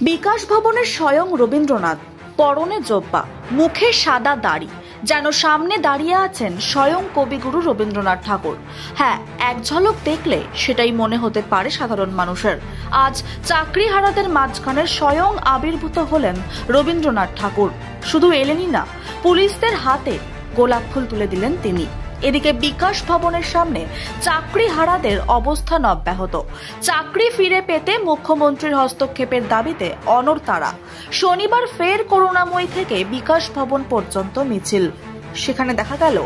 বিকাশ ভবনের স্বয়ং রবীন্দ্রনাথ, পরনে জোব্বা, মুখে সাদা দাড়ি, যেন সামনে দাঁড়িয়ে আছেন স্বয়ং কবিগুরু রবীন্দ্রনাথ ঠাকুর। হ্যাঁ, এক ঝলক দেখলে সেটাই মনে হতে পারে সাধারণ মানুষের। আজ চাকরিহারাদের মাঝখানে স্বয়ং আবির্ভূত হলেন রবীন্দ্রনাথ ঠাকুর। শুধু এলেনই না, পুলিশদের হাতে গোলাপ ফুল তুলে দিলেন তিনি। এদিকে বিকাশ ভবনের সামনে চাকরিহারাদের অবস্থান অব্যাহত। চাকরি ফিরে পেতে মুখ্যমন্ত্রীর হস্তক্ষেপের দাবিতে অনড় তারা। শনিবার ফের করুণাময়ী থেকে বিকাশ ভবন পর্যন্ত মিছিল। সেখানে দেখা গেল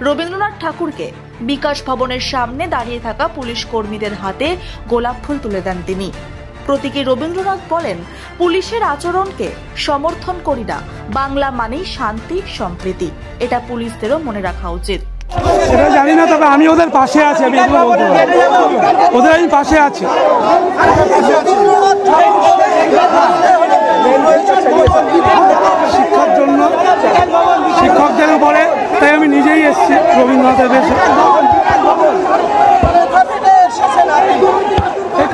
রবীন্দ্রনাথ ঠাকুরকে। বিকাশ ভবনের সামনে দাঁড়িয়ে থাকা পুলিশ কর্মীদের হাতে গোলাপ ফুল তুলে দেন তিনি। প্রতীকী রবীন্দ্রনাথ বলেন, পুলিশের আচরণকে সমর্থন করি না, বাংলা মানেই শান্তি সম্প্রীতি। এটা পুলিশদেরও মনে রাখা উচিত। সেটা জানি না, তবে আমি ওদের পাশে আছি। আমি এগুলো বলতে পারি, ওদের আমি পাশে আছি। শিক্ষার জন্য, শিক্ষকদের উপরে, তাই আমি নিজেই এসেছি রবীন্দ্রনাথের দেশে।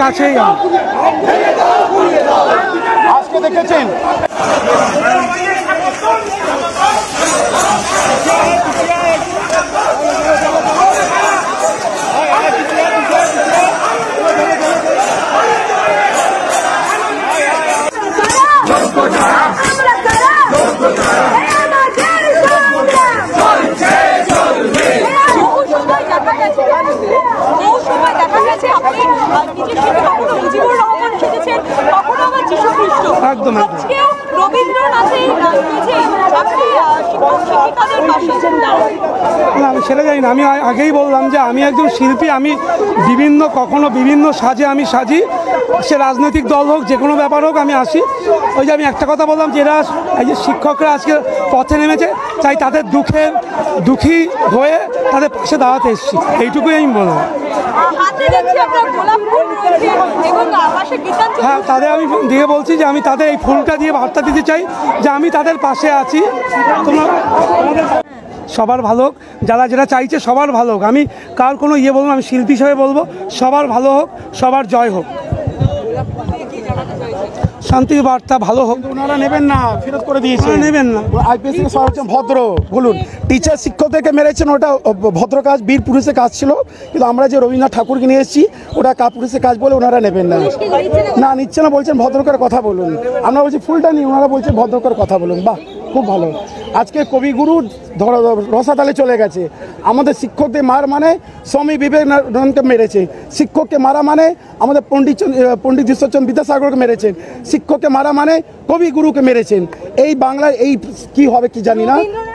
কাছেই আজকে দেখেছেন আমি সেটা জানি না। আমি আগেই বললাম যে আমি একজন শিল্পী। আমি কখনো বিভিন্ন সাজে আমি সাজি। সে রাজনৈতিক দল হোক, যে কোনো ব্যাপার হোক, আমি আসি। ওই যে আমি একটা কথা বললাম যে এরা, এই যে শিক্ষকরা আজকে পথে নেমেছে, তাই তাদের দুঃখী হয়ে তাদের পাশে দাঁড়াতে এসেছি, এইটুকুই আমি বলবো। হ্যাঁ, তাদের আমি দিয়ে বলছি যে আমি তাদের এই ফুলটা দিয়ে বার্তা দিতে চাই যে আমি তাদের পাশে আছি। সবার ভালো হোক, যারা যেটা চাইছে সবার ভালো হোক। আমি কার কোনো বলবো, আমি শিল্পী হিসেবে বলবো সবার ভালো হোক, সবার জয় হোক, শান্তির বার্তা ভালো হোক। ওনারা নেবেন না, ফেরত করে দিয়েছে। নেবেন না। আইপিএস থেকে সবাই হচ্ছেন ভদ্র। বলুন, টিচার শিক্ষকদেরকে মেরেছেন, ওটা ভদ্র কাজ, বীর পুরুষের কাজ ছিল। কিন্তু আমরা যে রবীন্দ্রনাথ ঠাকুরকে নিয়ে এসেছি, ওটা কাপুরুষের কাজ বলে ওনারা নেবেন না। না, নিচ্ছে না, বলছেন ভদ্র করে কথা বলুন। আমরা বলছি ফুলটা নিই, ওনারা বলছেন ভদ্র করে কথা বলুন। বাহ, খুব ভালো। আজকে কবিগুরু রসাতালে চলে গেছে। আমাদের শিক্ষকদের মার মানে স্বামী বিবেকানন্দকে মেরেছে। শিক্ষককে মারা মানে আমাদের পণ্ডিত ঈশ্বরচন্দ্র বিদ্যাসাগরকে মেরেছেন। শিক্ষককে মারা মানে কবিগুরুকে মেরেছেন। এই বাংলায় এই কি হবে কি জানি না।